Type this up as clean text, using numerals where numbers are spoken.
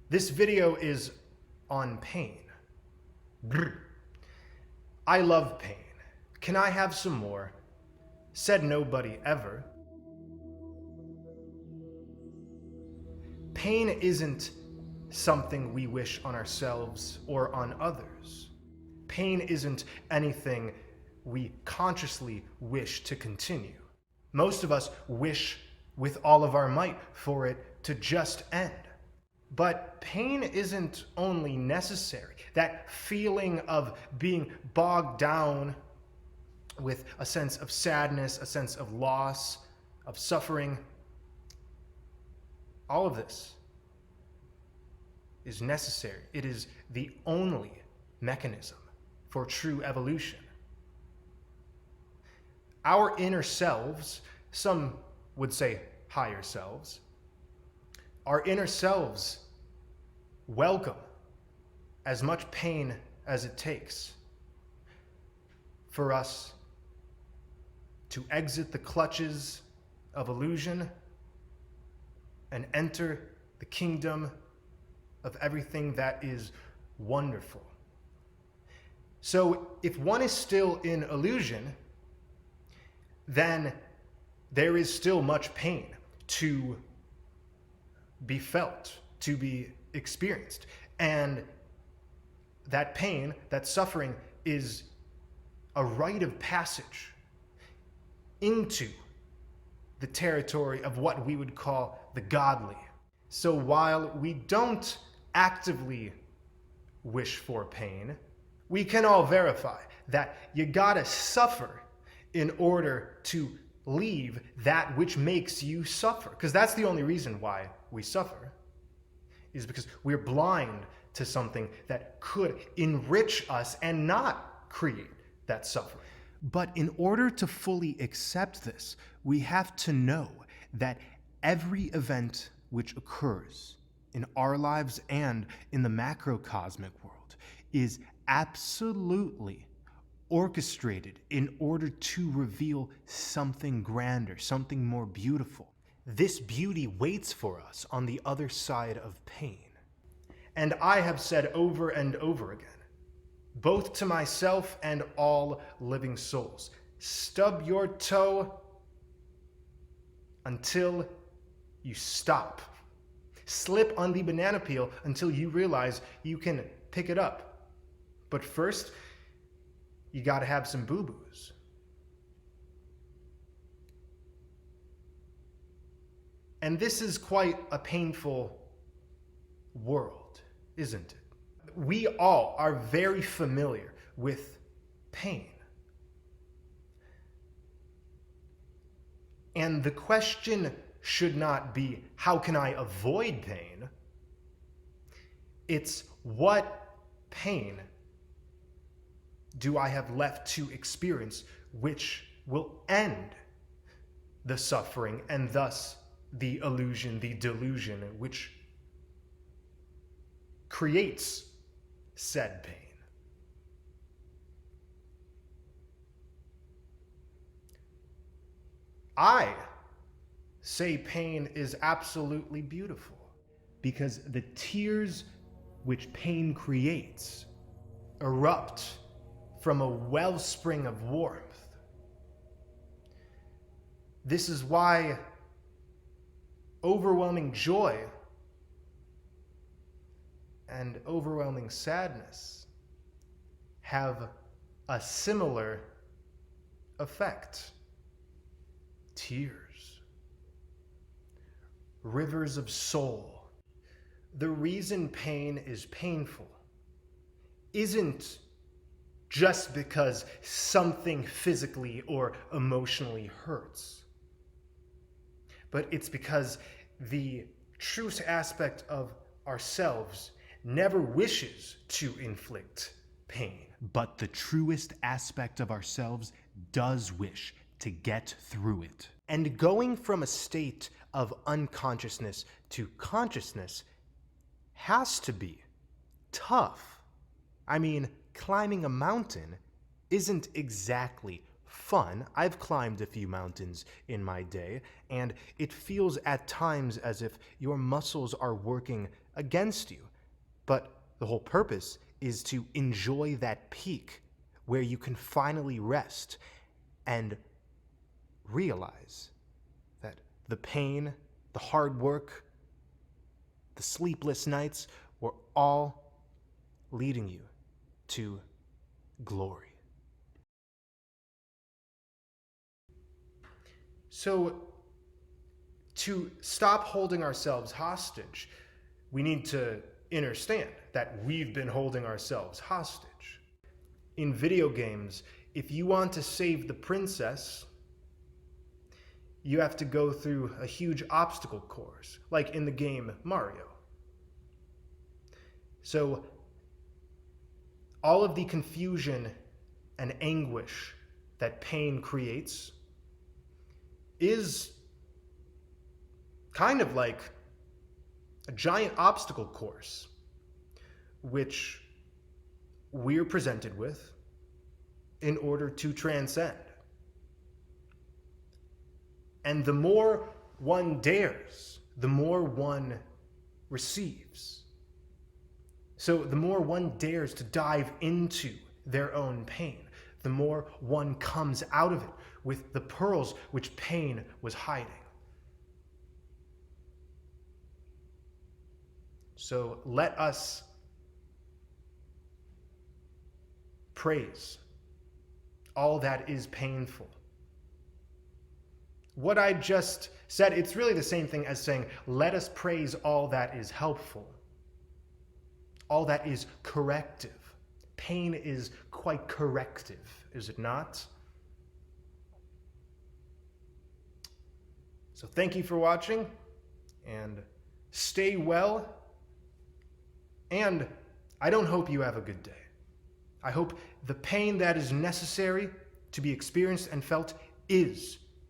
This video is on pain. Brr. I love pain. Can I have some more? Said nobody ever. Pain isn't something we wish on ourselves or on others. Pain isn't anything we consciously wish to continue. Most of us wish with all of our might for it to just end. But pain isn't only necessary. That feeling of being bogged down with a sense of sadness, a sense of loss, of suffering, all of this is necessary. It is the only mechanism for true evolution. Our inner selves, some would say higher selves, our inner selves welcome as much pain as it takes for us to exit the clutches of illusion and enter the kingdom of everything that is wonderful. So if one is still in illusion, then there is still much pain to be felt, to be experienced. And that pain, that suffering, is a rite of passage into the territory of what we would call the godly. So while we don't actively wish for pain, we can all verify that you gotta suffer in order to leave that which makes you suffer. Because that's the only reason why we suffer, is because we're blind to something that could enrich us and not create that suffering. But in order to fully accept this, we have to know that every event which occurs in our lives and in the macrocosmic world is absolutely orchestrated in order to reveal something grander, something more beautiful. This beauty waits for us on the other side of pain. And I have said over and over again, both to myself and all living souls, stub your toe until you stop. Slip on the banana peel until you realize you can pick it up. But first, you gotta have some boo-boos. And this is quite a painful world, isn't it? We all are very familiar with pain. And the question should not be, how can I avoid pain? It's, what pain do I have left to experience which will end the suffering and thus the illusion, the delusion, which creates said pain? I say pain is absolutely beautiful because the tears which pain creates erupt from a wellspring of warmth. This is why overwhelming joy and overwhelming sadness have a similar effect. Tears, rivers of soul. The reason pain is painful isn't just because something physically or emotionally hurts, but it's because the truest aspect of ourselves never wishes to inflict pain. But the truest aspect of ourselves does wish to get through it. And going from a state of unconsciousness to consciousness has to be tough. I mean, climbing a mountain isn't exactly fun. I've climbed a few mountains in my day, and it feels at times as if your muscles are working against you. But the whole purpose is to enjoy that peak where you can finally rest and realize that the pain, the hard work, the sleepless nights were all leading you to glory. So, to stop holding ourselves hostage, we need to understand that we've been holding ourselves hostage. In video games, if you want to save the princess, you have to go through a huge obstacle course, like in the game Mario. So, all of the confusion and anguish that pain creates is kind of like a giant obstacle course, which we're presented with in order to transcend. And the more one dares, the more one receives. So the more one dares to dive into their own pain, the more one comes out of it with the pearls which pain was hiding. So let us praise all that is painful. What I just said, it's really the same thing as saying, let us praise all that is helpful, all that is corrective. Pain is quite corrective, is it not? So thank you for watching, and stay well, and I don't hope you have a good day. I hope the pain that is necessary to be experienced and felt is